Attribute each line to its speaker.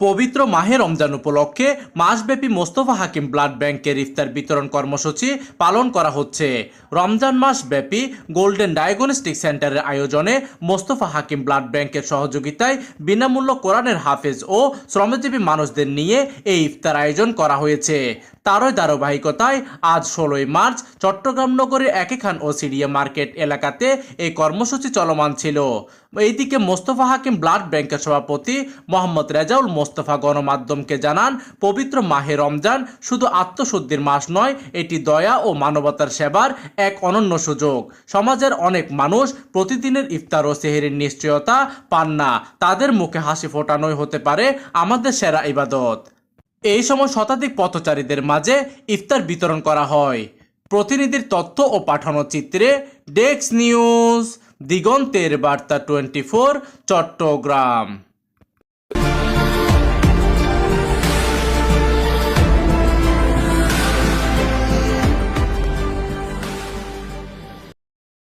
Speaker 1: পবিত্র মাহে রমজান উপলক্ষে মাসব্যাপী মোস্তফা হাকিম ব্লাড ব্যাংকের ইফতার বিতরণ কর্মসূচি পালন করা হচ্ছে। রমজান মাসব্যাপী গোল্ডেন ডায়াগনস্টিক সেন্টারের আয়োজনে মোস্তফা হাকিম ব্লাড ব্যাংকের সহযোগিতায় বিনামূল্য কোরআনের হাফেজ ও শ্রমজীবী মানুষদের নিয়ে এই ইফতার আয়োজন করা হয়েছে। তারই ধারাবাহিকতায় আজ 16 মার্চ চট্টগ্রাম নগরের একে খান ও সিরিয়া মার্কেট এলাকাতে এই কর্মসূচি চলমান ছিল। এইদিকে মোস্তফা হাকিম ব্লাড ব্যাংকের সভাপতি মোহাম্মদ রেজাউল মোস্তফা গণমাধ্যমকে জানান, পবিত্র মাহে রমজান শুধু আত্মশুদ্ধির মাস নয়, এটি দয়া ও মানবতার সেবার এক অনন্য সুযোগ। সমাজের অনেক মানুষ প্রতিদিনের ইফতার ও সেহরির নিশ্চয়তা পান না, তাদের মুখে হাসি ফোটানোই হতে পারে আমাদের সেরা ইবাদত। এই সময় শতাধিক পথচারীদের মাঝে ইফতার বিতরণ করা হয়। প্রতিনিধির তথ্য ও পাঠানো চিত্রে ডেস্ক নিউজ, দিগন্তের বার্তা 24, চট্টগ্রাম।